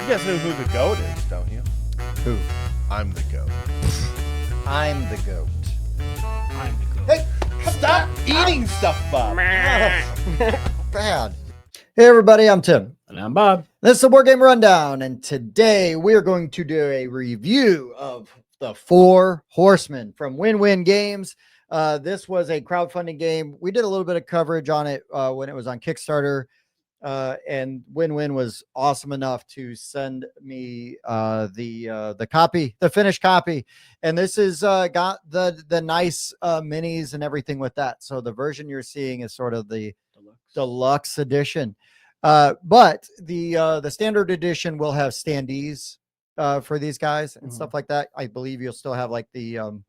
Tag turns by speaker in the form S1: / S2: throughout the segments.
S1: You guys know who the goat is, don't you?
S2: Who?
S1: I'm the goat.
S2: I'm the goat.
S3: I'm the goat.
S1: Hey, stop eating stuff, Bob.
S2: Bad. Hey everybody, I'm Tim.
S3: And I'm Bob.
S2: This is the Board Game Rundown, and today we are going to do a review of the Four Horsemen from Win-Win Games. This was a crowdfunding game. We did a little bit of coverage on it when it was on Kickstarter, and Win-Win was awesome enough to send me the copy, the finished copy, and this is got the nice minis and everything with that. So the version you're seeing is sort of the deluxe edition. But the standard edition will have standees for these guys and stuff like that. I believe you'll still have like the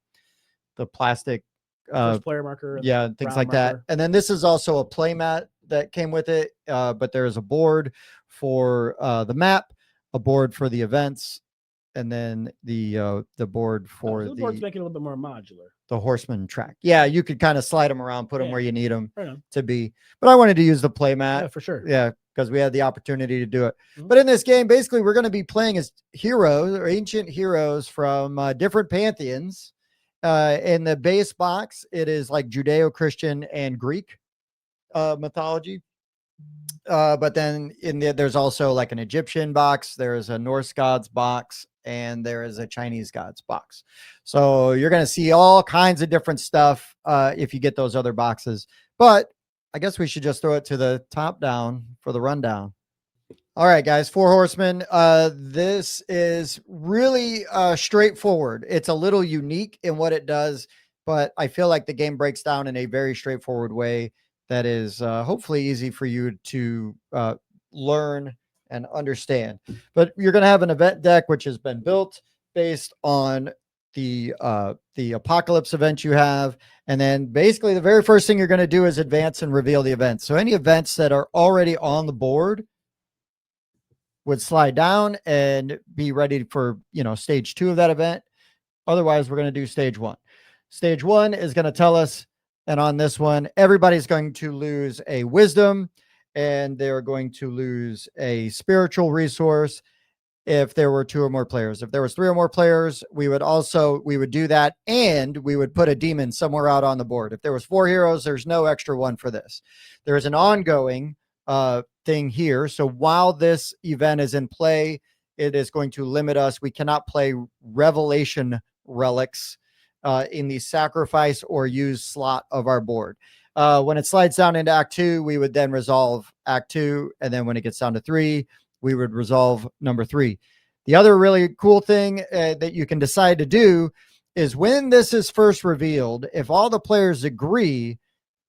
S2: plastic
S3: First player marker.
S2: Yeah, things like that. And then this is also a play mat that came with it. But there is a board for the map, a board for the events, and then the board for
S3: the board's making it a little bit more modular.
S2: The Horseman track. Yeah, you could kind of slide them around, put them where you need them
S3: Right
S2: to be. But I wanted to use the play mat.
S3: Yeah, for sure.
S2: Yeah, because we had the opportunity to do it. But in this game, basically, we're going to be playing as heroes or ancient heroes from different pantheons. In the base box, it is like Judeo-Christian and Greek mythology. But then there's also like an Egyptian box, there's a Norse gods box, and there is a Chinese gods box. So you're going to see all kinds of different stuff if you get those other boxes. But I guess we should just throw it to the top down for the rundown. All right, guys, Four Horsemen. This is really straightforward. It's a little unique in what it does, but I feel like the game breaks down in a very straightforward way that is hopefully easy for you to learn and understand. But you're going to have an event deck which has been built based on the apocalypse event you have, and then basically the very first thing you're going to do is advance and reveal the events. So any events that are already on the board would slide down and be ready for, stage 2 of that event. Otherwise, we're going to do stage 1. Stage 1 is going to tell us, and on this one, everybody's going to lose a wisdom, and they're going to lose a spiritual resource if there were 2 or more players. If there was 3 or more players, we would do that, and we would put a demon somewhere out on the board. If there was 4 heroes, there's no extra one for this. There is an ongoing thing here. So while this event is in play, it is going to limit us. We cannot play revelation relics in the sacrifice or use slot of our board. When it slides down into Act 2, we would then resolve Act 2. And then when it gets down to 3, we would resolve number 3. The other really cool thing that you can decide to do is when this is first revealed, if all the players agree,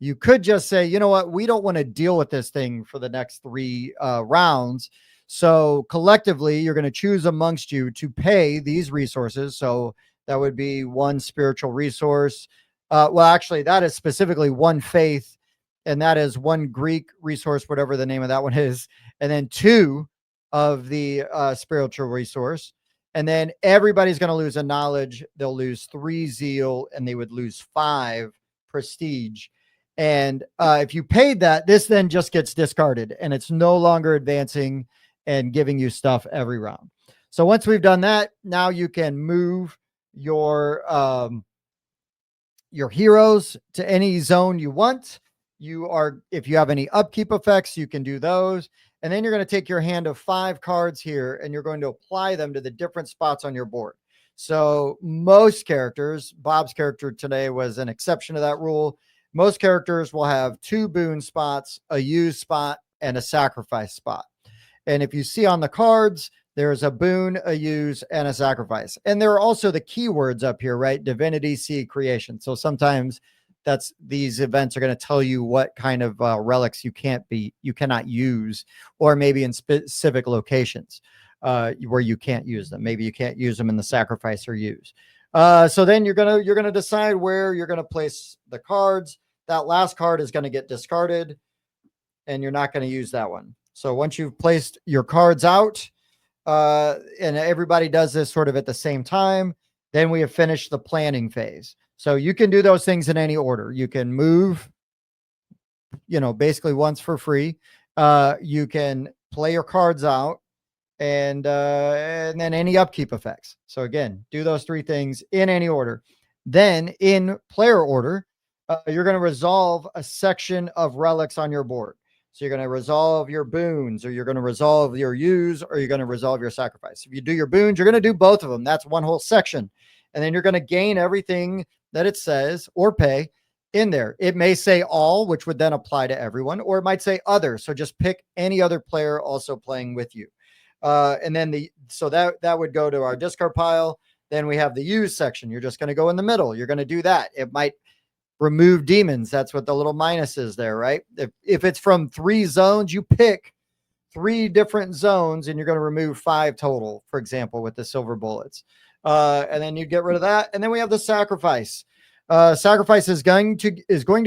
S2: you could just say, you know what, we don't want to deal with this thing for the next 3 rounds. So collectively, you're going to choose amongst you to pay these resources. So that would be 1 spiritual resource. Well, actually, that is specifically 1 faith, and that is 1 Greek resource, whatever the name of that one is, and then 2 of the spiritual resource. And then everybody's going to lose a knowledge. They'll lose 3 zeal, and they would lose 5 prestige. And if you paid that, this then just gets discarded, and it's no longer advancing and giving you stuff every round. So once we've done that, now you can move your heroes to any zone you want. If you have any upkeep effects, you can do those. And then you're going to take your hand of 5 cards here, and you're going to apply them to the different spots on your board. So most characters, Bob's character today was an exception to that rule. Most characters will have 2 boon spots, a use spot, and a sacrifice spot. And if you see on the cards, there's a boon, a use, and a sacrifice. And there are also the keywords up here, right? Divinity, seed, creation. So sometimes these events are going to tell you what kind of relics you cannot use, or maybe in specific locations where you can't use them. Maybe you can't use them in the sacrifice or use. So then you're gonna decide where you're gonna place the cards. That last card is going to get discarded, and you're not going to use that one. So once you've placed your cards out, and everybody does this sort of at the same time, then we have finished the planning phase. So you can do those things in any order. You can move, basically once for free. You can play your cards out. and then any upkeep effects. So again, do those 3 things in any order. Then in player order, you're going to resolve a section of relics on your board. So you're going to resolve your boons, or you're going to resolve your use, or you're going to resolve your sacrifice. If you do your boons, you're going to do both of them. That's one whole section. And then you're going to gain everything that it says or pay in there. It may say all, which would then apply to everyone, or it might say other. So just pick any other player also playing with you. And then that would go to our discard pile. Then we have the use section. You're just going to go in the middle. You're going to do that. It might remove demons. That's what the little minus is there, right? If it's from 3 zones, you pick 3 different zones and you're going to remove 5 total, for example, with the silver bullets. And then you get rid of that. And then we have the sacrifice. Sacrifice is going to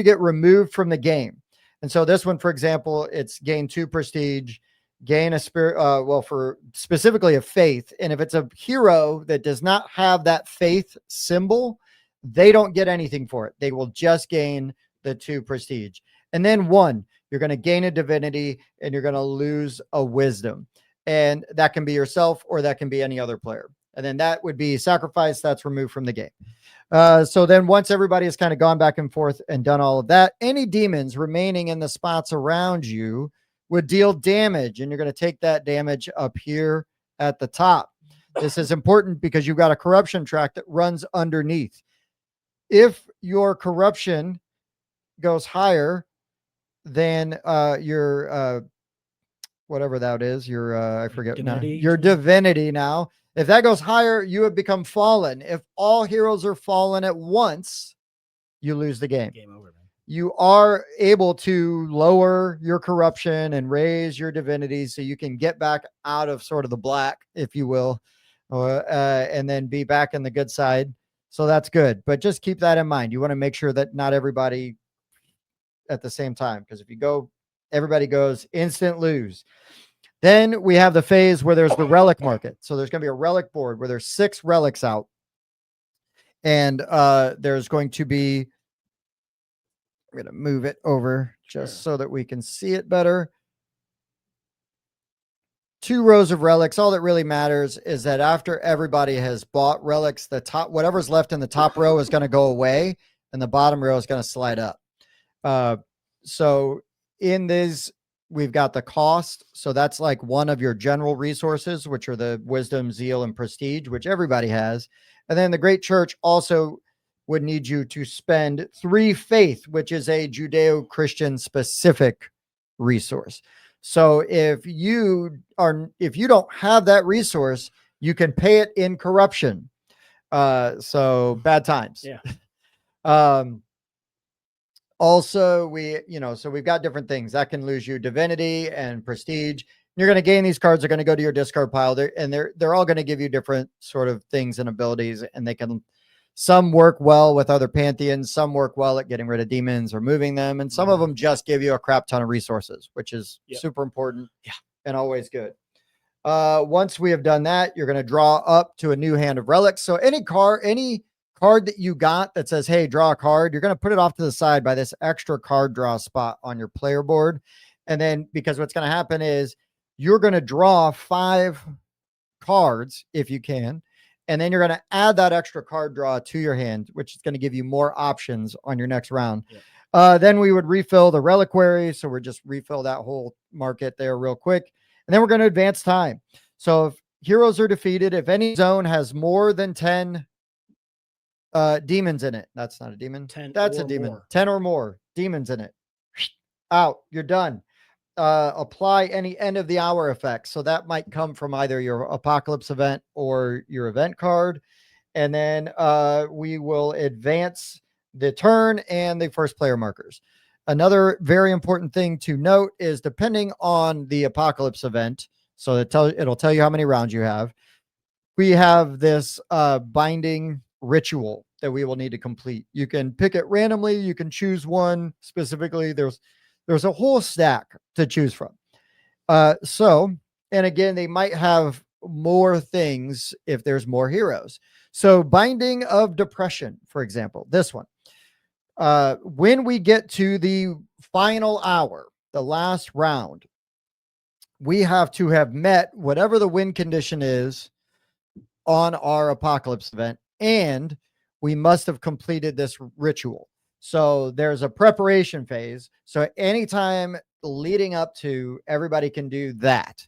S2: get removed from the game. And so this one, for example, it's gain 2 prestige, gain a spirit, for specifically a faith. And if it's a hero that does not have that faith symbol, they don't get anything for it. They will just gain the 2 prestige. And then 1, you're going to gain a divinity and you're going to lose a wisdom. And that can be yourself or that can be any other player. And then that would be sacrifice. That's removed from the game. So then once everybody has kind of gone back and forth and done all of that, any demons remaining in the spots around you would deal damage. And you're going to take that damage up here at the top. This is important because you've got a corruption track that runs underneath. If your corruption goes higher than your whatever that is, your I forget
S3: divinity.
S2: Now, your divinity now. If that goes higher, you have become fallen. If all heroes are fallen at once, you lose the game.
S3: Game over, man.
S2: You are able to lower your corruption and raise your divinity so you can get back out of sort of the black, if you will, and then be back in the good side. So that's good. But just keep that in mind. You want to make sure that not everybody at the same time, because if you go, everybody goes, instant lose. Then we have the phase where there's the relic market. So there's going to be a relic board where there's 6 relics out. And there's going to be, I'm going to move it over just so that we can see it better. 2 rows of relics. All that really matters is that after everybody has bought relics, the top, whatever's left in the top row is going to go away and the bottom row is going to slide up. So in this, we've got the cost. So that's like one of your general resources, which are the wisdom, zeal, and prestige, which everybody has. And then the Great Church also would need you to spend 3 faith, which is a Judeo-Christian specific resource. So if you don't have that resource, you can pay it in corruption. So bad times.
S3: Yeah.
S2: Also, so we've got different things that can lose you divinity and prestige. You're going to gain these cards. They're going to go to your discard pile there, and they're all going to give you different sort of things and abilities, and some work well with other pantheons, some work well at getting rid of demons or moving them, and some of them just give you a crap ton of resources, which is super important and always good. Once we have done that, you're going to draw up to a new hand of relics. So any card that you got that says, hey, draw a card, you're going to put it off to the side by this extra card draw spot on your player board. And then because what's going to happen is you're going to draw 5 cards if you can. And then you're going to add that extra card draw to your hand, which is going to give you more options on your next round. Yeah. Then we would refill the reliquary. So we're just refill that whole market there real quick. And then we're going to advance time. So if heroes are defeated, if any zone has more than 10 demons in it, that's not a demon.
S3: 10
S2: that's
S3: or
S2: a demon.
S3: more.
S2: 10 or more demons in it. Out. You're done. Apply any end of the hour effects. So that might come from either your apocalypse event or your event card. And then we will advance the turn and the first player markers. Another very important thing to note is depending on the apocalypse event, so it'll tell you how many rounds you have. We have this binding ritual that we will need to complete. You can pick it randomly. You can choose one specifically. There's a whole stack to choose from. And again, they might have more things if there's more heroes. So binding of depression, for example, this one. When we get to the final hour, the last round, we have to have met whatever the win condition is on our apocalypse event, and we must have completed this ritual. So there's a preparation phase. So anytime leading up to, everybody can do that.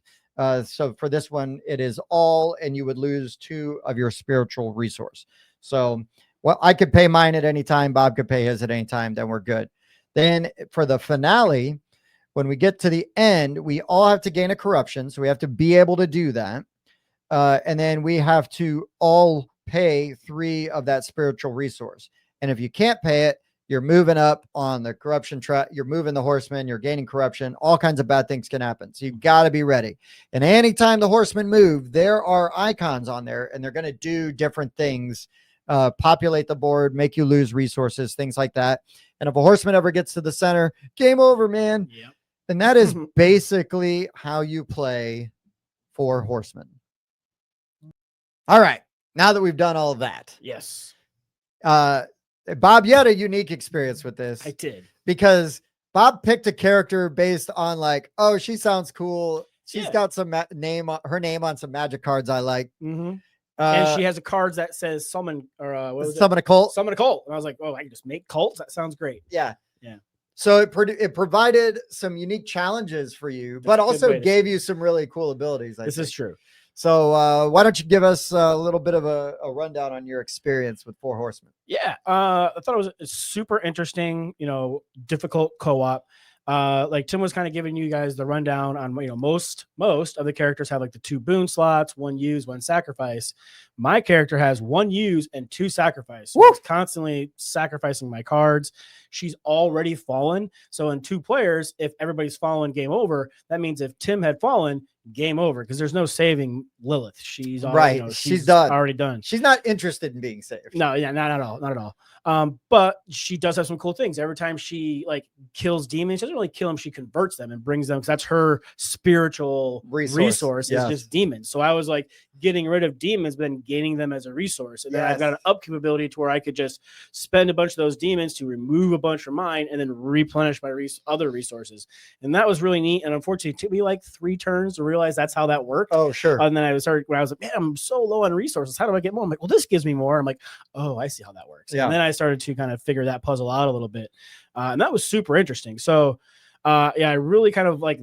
S2: So for this one, it is all, and you would lose 2 of your spiritual resource. So, well, I could pay mine at any time. Bob could pay his at any time. Then we're good. Then for the finale, when we get to the end, we all have to gain a corruption. So we have to be able to do that. And then we have to all pay 3 of that spiritual resource. And if you can't pay it, you're moving up on the corruption track. You're moving the horsemen. You're gaining corruption. All kinds of bad things can happen. So you've got to be ready. And anytime the horsemen move, there are icons on there, and they're going to do different things, populate the board, make you lose resources, things like that. And if a horseman ever gets to the center, game over, man.
S3: Yep.
S2: And that is basically how you play for horsemen. All right. Now that we've done all of that.
S3: Yes.
S2: Bob, you had a unique experience with this.
S3: I did.
S2: Because Bob picked a character based on like, oh, she sounds cool. She's got some her name on some magic cards I like.
S3: Mm-hmm. And she has a card that says summon, or what was
S2: summon a cult.
S3: Summon a cult. And I was like, oh, I can just make cults? That sounds great.
S2: Yeah.
S3: Yeah.
S2: So it provided some unique challenges for you, but also gave you some really cool abilities.
S3: This is true.
S2: So why don't you give us a little bit of a rundown on your experience with 4 Horsemen?
S3: Yeah, I thought it was a super interesting, difficult co-op. Like Tim was kind of giving you guys the rundown on, most of the characters have like the 2 boon slots, 1 use, 1 sacrifice. My character has 1 use and 2 sacrifice. So it's constantly sacrificing my cards. She's already fallen. So in 2 players, if everybody's fallen, game over. That means if Tim had fallen, game over, because there's no saving Lilith. She's already,
S2: she's done.
S3: Already done.
S2: She's not interested in being saved.
S3: No, yeah, not at all. But she does have some cool things. Every time she like kills demons, she doesn't really kill them. She converts them and brings them, because that's her spiritual resource is just demons. So I was like getting rid of demons, but then gaining them as a resource. And then I've got an upkeep ability to where I could just spend a bunch of those demons to remove a bunch from mine and then replenish my other resources. And that was really neat. And unfortunately, it took me like 3 turns to realize that's how that worked.
S2: Oh, sure.
S3: And then I was like, man, I'm so low on resources. How do I get more? I'm like, well, this gives me more. I'm like, oh, I see how that works. Yeah. And then I started to kind of figure that puzzle out a little bit. And that was super interesting. So I really kind of like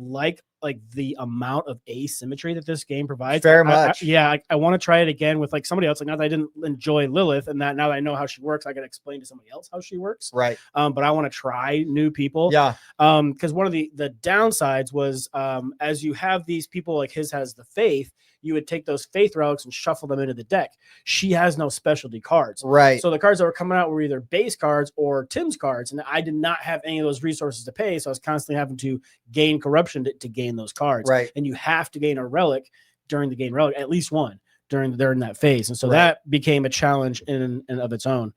S3: the amount of asymmetry that this game provides.
S2: Very much.
S3: I want to try it again with like somebody else. Like, now that I didn't enjoy Lilith, and that now that I know how she works, I can explain to somebody else how she works.
S2: Right.
S3: But I want to try new people.
S2: Yeah.
S3: Because one of the downsides was as you have these people, like his has the faith, you would take those faith relics and shuffle them into the deck. She has no specialty cards.
S2: Right.
S3: So the cards that were coming out were either base cards or Tim's cards. And I did not have any of those resources to pay. So I was constantly having to gain corruption to gain those cards.
S2: Right.
S3: And you have to gain a relic during the game relic, at least one during that phase. And so that became a challenge in and of its own.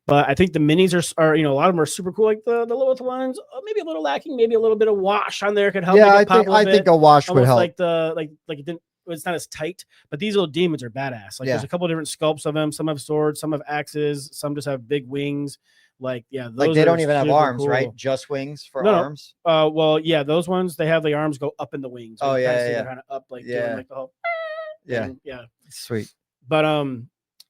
S3: But I think the minis are a lot of them are super cool. Like the Lilith ones, maybe a little lacking, maybe a little bit of wash on there could help.
S2: Yeah, I think a wash would help.
S3: Like it didn't. It's not as tight, but these little demons are badass. Like there's a couple of different sculpts of them. Some have swords, some have axes, some just have big wings. Like those
S2: like they don't even have arms, cool. Right? Just wings for arms.
S3: Well, yeah, those ones they have the arms go up in the wings.
S2: Oh yeah,
S3: kind of up like doing like the whole.
S2: Yeah,
S3: yeah,
S2: sweet.
S3: But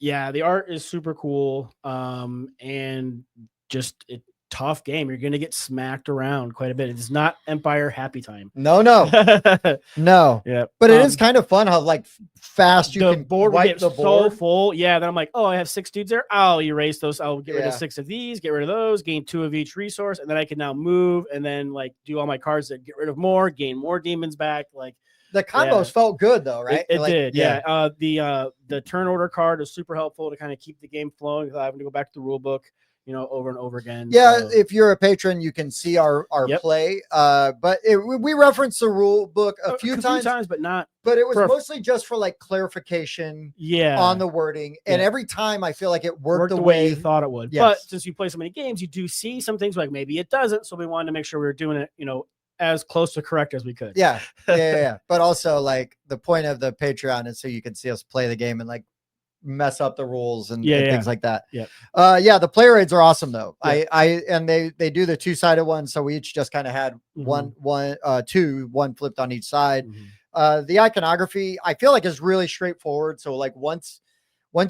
S3: yeah, the art is super cool. And just tough game. You're going to get smacked around quite a bit. It's not Empire happy time.
S2: No. No.
S3: Yeah.
S2: But it is kind of fun how like fast you can
S3: board
S2: wipe the board.
S3: So full. Yeah. Then I'm like, oh, I have 6 dudes there. I'll erase those. I'll get rid of 6 of these, get rid of those, gain 2 of each resource. And then I can now move and then like do all my cards that get rid of more, gain more demons back. Like
S2: the combos felt good though, right?
S3: It did. Yeah. The turn order card is super helpful to kind of keep the game flowing without having to go back to the rule book, over and over again.
S2: Yeah, so, if you're a patron, you can see our play. But we referenced the rule book a few times,
S3: but not.
S2: But it was mostly just for like clarification. On the wording, and every time I feel like it worked the way
S3: you thought it would. Yes. But since you play so many games, you do see some things like maybe it doesn't. So we wanted to make sure we were doing it, as close to correct as we could.
S2: Yeah. But also like the point of the Patreon is so you can see us play the game and like mess up the rules and,
S3: Yeah,
S2: things like that.
S3: Yeah.
S2: Yeah, the play raids are awesome though.
S3: Yeah.
S2: And they do the 2-sided ones, so we each just kind of had one flipped on each side. The iconography I feel like is really straightforward. So like once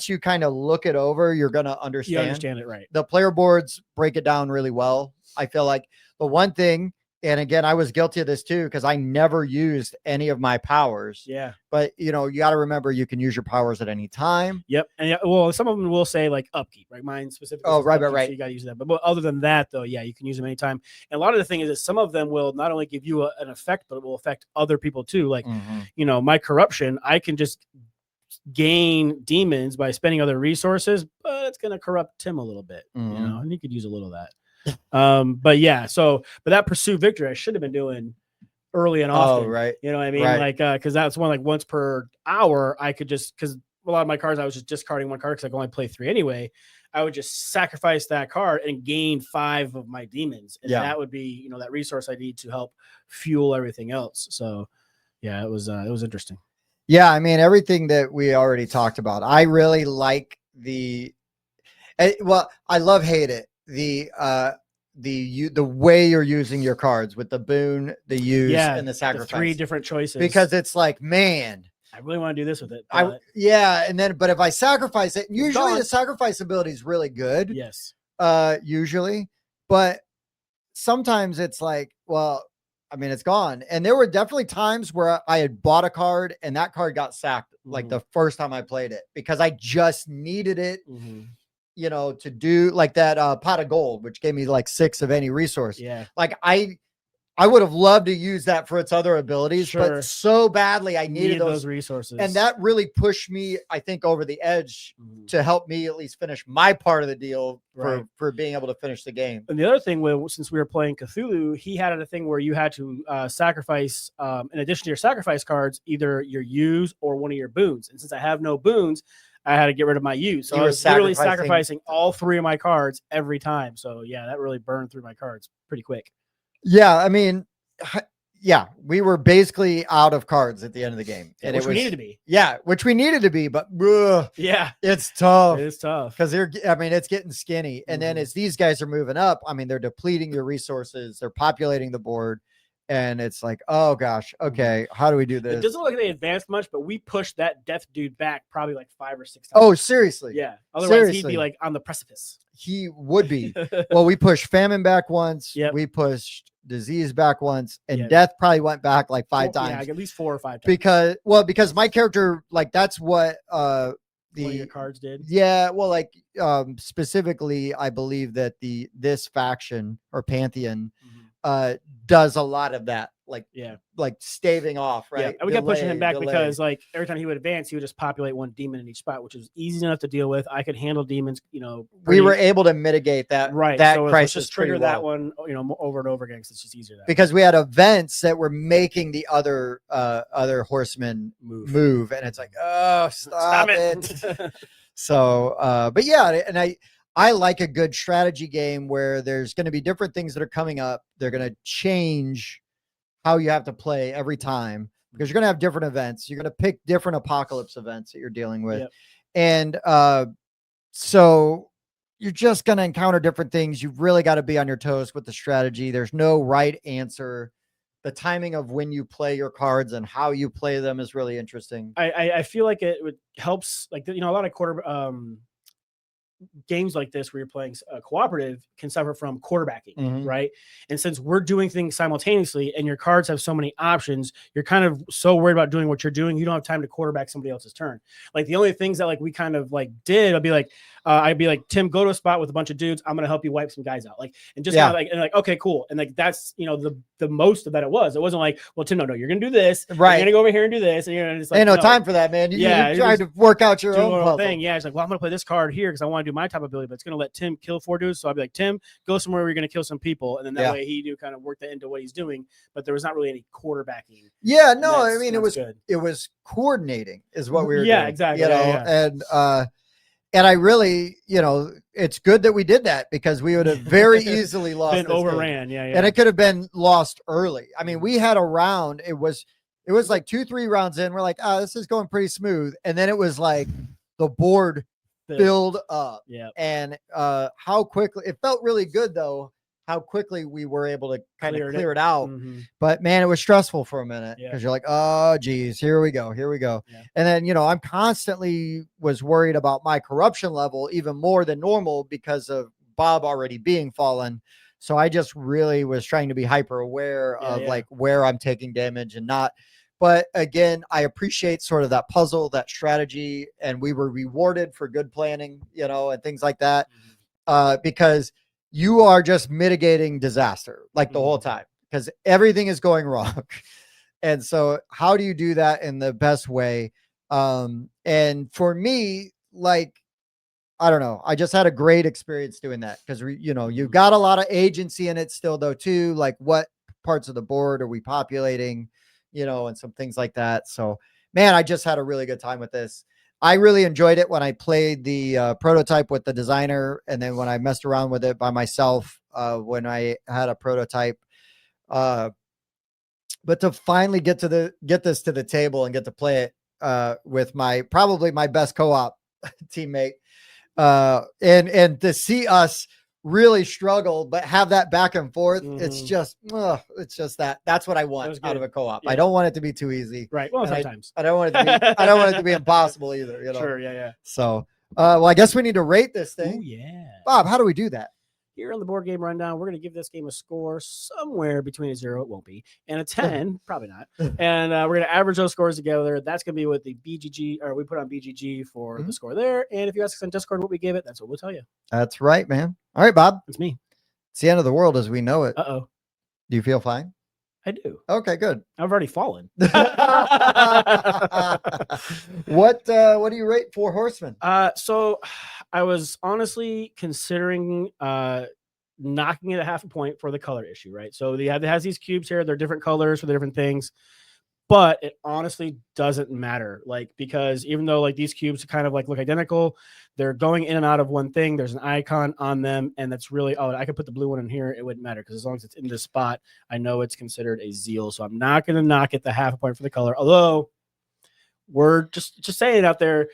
S2: you kind of look it over, you're gonna understand.
S3: You understand it, right?
S2: The player boards break it down really well. I feel like the one thing, and again, I was guilty of this too, because I never used any of my powers.
S3: Yeah.
S2: But you got to remember you can use your powers at any time.
S3: Yep. And well, some of them will say like upkeep, right? Mine specifically.
S2: Oh, right.
S3: So you got to use that. But other than that, though, yeah, you can use them anytime. And a lot of the thing is that some of them will not only give you an effect, but it will affect other people too. Like, my corruption, I can just gain demons by spending other resources, but it's going to corrupt Tim a little bit, and he could use a little of that. But that pursue victory I should have been doing early and often.
S2: Oh, right.
S3: You know what I mean?
S2: Right.
S3: Like, because that's one, like once per hour, I could just, because a lot of my cards, I was just discarding one card because I can only play 3 anyway. I would just sacrifice that card and gain 5 of my demons. And that would be, that resource I need to help fuel everything else. So yeah, it was interesting.
S2: Yeah. I mean, everything that we already talked about, I really like I hate it. The way you're using your cards with the boon, the use, and the sacrifice.
S3: The 3 different choices.
S2: Because it's like, man,
S3: I really want to do this with it.
S2: But if I sacrifice it, usually the sacrifice ability is really good.
S3: Yes.
S2: Usually, but sometimes it's like, well, I mean, it's gone. And there were definitely times where I had bought a card and that card got sacked like the first time I played it because I just needed it. To do like that pot of gold, which gave me like 6 of any resource.
S3: Yeah.
S2: Like I would have loved to use that for its other abilities, but so badly I needed those
S3: resources.
S2: And that really pushed me, I think, over the edge to help me at least finish my part of the deal for being able to finish the game.
S3: And the other thing, since we were playing Cthulhu, he had a thing where you had to sacrifice, in addition to your sacrifice cards, either your use or one of your boons. And since I have no boons, I had to get rid of my use. So I was literally sacrificing all 3 of my cards every time. So yeah, that really burned through my cards pretty quick.
S2: Yeah, I mean, we were basically out of cards at the end of the game. And
S3: we needed to be.
S2: Yeah, which we needed to be, but it's tough.
S3: It is tough.
S2: Because it's getting skinny. And then as these guys are moving up, I mean, they're depleting your resources, they're populating the board. And it's like, oh gosh, okay, how do we do this?
S3: It doesn't look like they advanced much, but we pushed that death dude back probably like 5 or 6 times.
S2: Oh, seriously?
S3: Yeah. Otherwise, he'd be like on the precipice.
S2: He would be. Well, we pushed famine back once.
S3: Yep.
S2: We pushed disease back once, and death probably went back like 5 times.
S3: Yeah, at least 4 or 5 times.
S2: Because my character, like, that's what
S3: one of your cards did.
S2: Yeah, well, like specifically, I believe that this faction or pantheon does a lot of that, like staving off, right?
S3: Yeah, and we kept pushing him back because like every time he would advance, he would just populate 1 demon in each spot, which was easy enough to deal with. I could handle demons,
S2: we were able to mitigate that,
S3: right?
S2: That
S3: so
S2: crisis,
S3: just trigger that one, over and over again, because it's just easier
S2: because we had events that were making the other horsemen move, and it's like, oh, stop it. So, but yeah, and I like a good strategy game where there's going to be different things that are coming up. They're going to change how you have to play every time because you're going to have different events. You're going to pick different apocalypse events that you're dealing with. Yep. And so you're just going to encounter different things. You've really got to be on your toes with the strategy. There's no right answer. The timing of when you play your cards and how you play them is really interesting.
S3: I feel like it helps, like, a lot of games like this where you're playing cooperative can suffer from quarterbacking, right? And since we're doing things simultaneously and your cards have so many options, you're kind of so worried about doing what you're doing, you don't have time to quarterback somebody else's turn. Like the only things that like we kind of like did, I'd be like, Tim, go to a spot with a bunch of dudes. I'm gonna help you wipe some guys out. Like, and just kind of like, okay, cool. And like that's the most of that it was. It wasn't like, well, Tim, no, you're gonna do this,
S2: right? You're
S3: gonna go over here and do this, and you're just like,
S2: ain't no time for that, man. You're trying to work out your own
S3: thing. Yeah, it's like, well, I'm gonna play this card here because I want to do my type of ability, but it's gonna let Tim kill 4 dudes. So I'd be like, Tim, go somewhere where you're gonna kill some people, and then that way he do kind of work that into what he's doing. But there was not really any quarterbacking.
S2: Yeah, no, I mean it was good. It was coordinating, is what we were doing.
S3: Exactly.
S2: And I really, it's good that we did that because we would have very easily lost.
S3: Been overran, yeah.
S2: And it could have been lost early. I mean, we had a round. It was like 2-3 rounds in. We're like, this is going pretty smooth. And then it was like the board
S3: Filled.
S2: filled up.
S3: Yeah.
S2: And how quickly it felt really good though, how quickly we were able to kind of clear it out.
S3: Mhm.
S2: But man, it was stressful for a minute
S3: Yeah.
S2: because you're like, oh geez, here we go.
S3: Yeah.
S2: And then, you know, I'm constantly was worried about my corruption level even more than normal because of Bob already being fallen. So I just really was trying to be hyper aware of like where I'm taking damage and not. But again, I appreciate sort of that puzzle, that strategy, and we were rewarded for good planning, you know, and things like that. Because you are just mitigating disaster like the whole time because everything is going wrong. And so how do you do that in the best way? And for me, like, I don't know. I just had a great experience doing that because, you know, you've got a lot of agency in it still, though, too. Like, what parts of the board are we populating, you know, and some things like that. So, man, I just had a really good time with this. I really enjoyed it when I played the prototype with the designer, and then when I messed around with it by myself when I had a prototype. But to finally get this to the table and get to play it with probably my best co-op teammate. And to see us really struggle, but have that back and forth, it's just that's what I want out of a co-op. I don't want it to be too easy.
S3: Right. Well, sometimes
S2: I don't want it to be impossible either, you know?
S3: Sure. Yeah.
S2: So, well, I guess we need to rate this thing.
S3: Oh, yeah.
S2: Bob, how do we do that?
S3: Here on the board game rundown, we're going to give this game a score somewhere between a 0, it won't be, and a 10, probably not. And we're going to average those scores together. That's going to be what the BGG, or we put on BGG for the score there. And if you ask us on Discord what we give it, that's what we'll tell you. That's
S2: right, man. All right, Bob.
S3: It's me.
S2: It's the end of the world as we know it.
S3: Uh-oh.
S2: Do you feel fine?
S3: I do.
S2: Okay, good.
S3: I've already fallen.
S2: What do you rate for Horsemen?
S3: So I was honestly considering knocking it at half a point for the color issue, right? So it has these cubes here, they're different colors for the different things, but it honestly doesn't matter, like, because even though like these cubes kind of like look identical, they're going in and out of one thing. There's an icon on them, and that's really, oh, I could put the blue one in here, it wouldn't matter because as long as it's in this spot, I know it's considered a zeal. So I'm not going to knock it the half a point for the color, although we're just saying out there,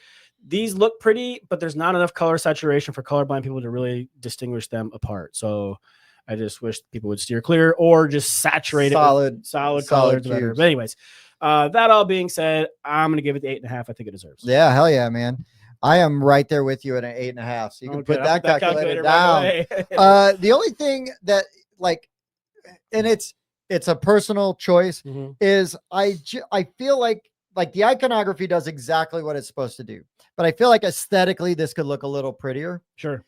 S3: these look pretty, but there's not enough color saturation for colorblind people to really distinguish them apart. So I just wish people would steer clear or just saturate it with solid colors. Better. But anyways, that all being said, I'm going to give it the 8.5. I think it deserves.
S2: Yeah, hell yeah, man. I am right there with you at an 8.5. So you can put that calculator down. Right the only thing that like, and it's a personal choice, is I feel like the iconography does exactly what it's supposed to do. But I feel like aesthetically, this could look a little prettier.
S3: Sure.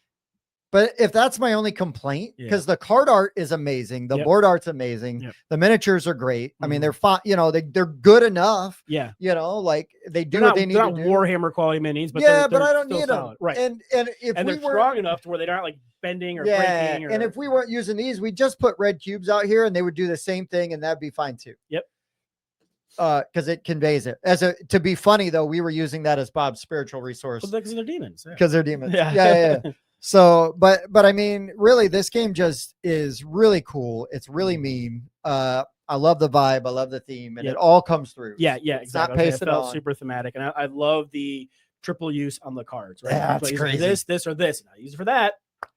S2: But if that's my only complaint, because the card art is amazing, the board art's amazing, the miniatures are great. I mean, they're fine, you know, they're good enough.
S3: Yeah.
S2: You know, like they do what they need to do.
S3: Warhammer quality minis, but
S2: but I don't need
S3: solid.
S2: them.
S3: Right.
S2: And if
S3: they're strong enough to where they're not like bending or breaking.
S2: And if we weren't using these, we just put red cubes out here and they would do the same thing and that'd be fine too.
S3: Yep.
S2: Because it conveys it to be funny though. We were using that as Bob's spiritual resource
S3: because they're demons.
S2: Because they're demons. Yeah. So, but I mean, really, this game just is really cool. It's really mean. I love the vibe. I love the theme, and it all comes through.
S3: Yeah,
S2: it's
S3: exactly.
S2: Not pasted
S3: it felt
S2: on.
S3: Super thematic, and I love the triple use on the cards. Right,
S2: yeah, that's crazy.
S3: This, or this. I use it for that.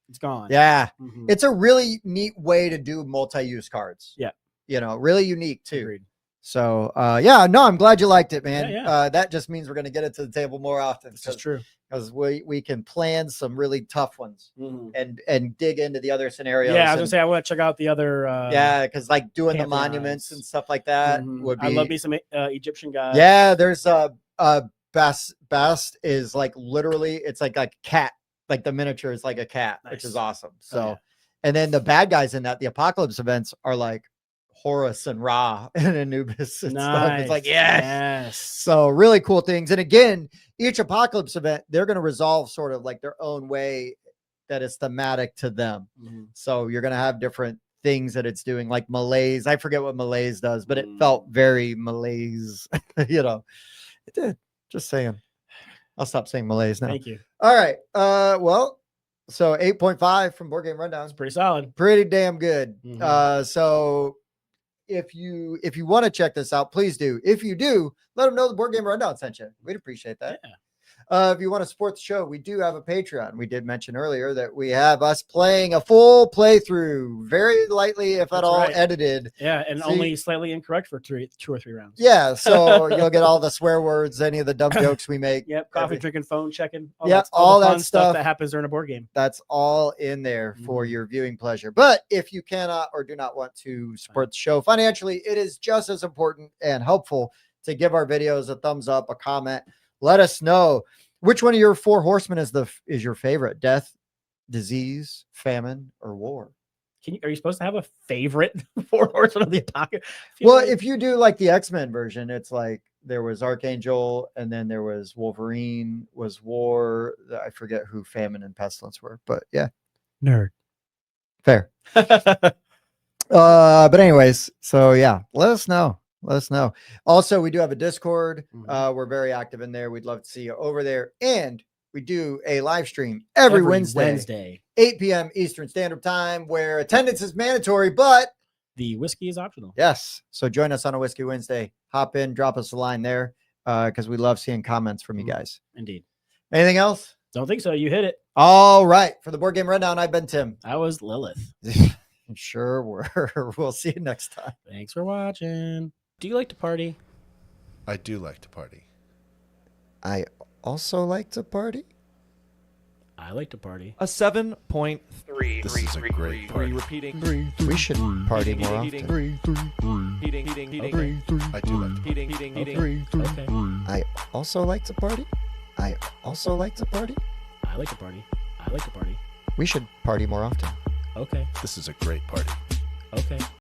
S3: It's gone.
S2: Yeah, it's a really neat way to do multi-use cards.
S3: Yeah,
S2: you know, really unique too.
S3: Agreed.
S2: So, yeah, no, I'm glad you liked it, man.
S3: Yeah.
S2: That just means we're going to get it to the table more often.
S3: That's true.
S2: Because we can plan some really tough ones and dig into the other scenarios.
S3: Yeah, I was going to say, I want to check out the other.
S2: Because like doing the monuments and stuff like that would be.
S3: I love me some Egyptian guys.
S2: Yeah, there's Bast is like literally, it's like a cat. Like the miniature is like a cat, which is awesome. So, and then the bad guys in that, the apocalypse events are like Horus and Ra and Anubis and stuff. It's like, yes. So really cool things. And again, each apocalypse event, they're going to resolve sort of like their own way that is thematic to them. So you're going to have different things that it's doing, like malaise. I forget what malaise does, but it felt very malaise. You know, it did. Just saying. I'll stop saying malaise now.
S3: Thank you.
S2: All right. Well, so 8.5 from Board Game Rundown.
S3: It's pretty solid.
S2: Pretty damn good. So if you want to check this out, please do. If you do, let them know the Board Game Rundown sent you. We'd appreciate that. If you want to support the show, we do have a Patreon. We did mention earlier that we have us playing a full playthrough, very lightly, if at
S3: That's
S2: all,
S3: right.
S2: edited.
S3: Yeah, and
S2: See-
S3: only slightly incorrect for 2 or 3 rounds.
S2: Yeah, so you'll get all the swear words, any of the dumb jokes we make.
S3: Yep, coffee
S2: every-
S3: drinking, phone checking.
S2: Yeah,
S3: All
S2: all
S3: the
S2: that
S3: fun stuff
S2: stuff.
S3: that happens during a board game.
S2: That's all in there for
S3: Mhm.
S2: your viewing pleasure. But if you cannot or do not want to support the show financially, it is just as important and helpful to give our videos a thumbs up, a comment. Let us know which one of your 4 horsemen is your favorite: death, disease, famine, or war.
S3: Are you supposed to have a favorite 4 horsemen of the apocalypse?
S2: Well, if you do like the X-Men version, it's like there was Archangel, and then there was Wolverine, was war. I forget who famine and pestilence were, but yeah,
S3: nerd.
S2: fair. But anyways, so yeah, let us know. Let us know. Also, we do have a Discord.
S3: Mhm.
S2: We're very active in there. We'd love to see you over there. And we do a live stream every Wednesday, 8 p.m. Eastern Standard Time, where attendance is mandatory, but
S3: The whiskey is optional.
S2: yes. So join us on a Whiskey Wednesday. Hop in, drop us a line there, because we love seeing comments from you guys.
S3: Indeed.
S2: Anything else?
S3: Don't think so. You hit it.
S2: All right. For the Board Game Rundown, I've been Tim.
S3: I was Lilith.
S2: Sure were. We'll see you next time.
S3: Thanks for watching. Do you like to party?
S1: I do like to party.
S2: I also like to party.
S3: I like to party.
S4: A 7.3.
S1: This is a great party.
S4: Repeating.
S2: We should party more often.
S4: Heating.
S1: I do like to party.
S4: Heating.
S3: Okay.
S2: I also like to party. I also like to party.
S3: I like to party. I like to party.
S2: We should party more often.
S3: Okay.
S1: This is a great party.
S3: Okay.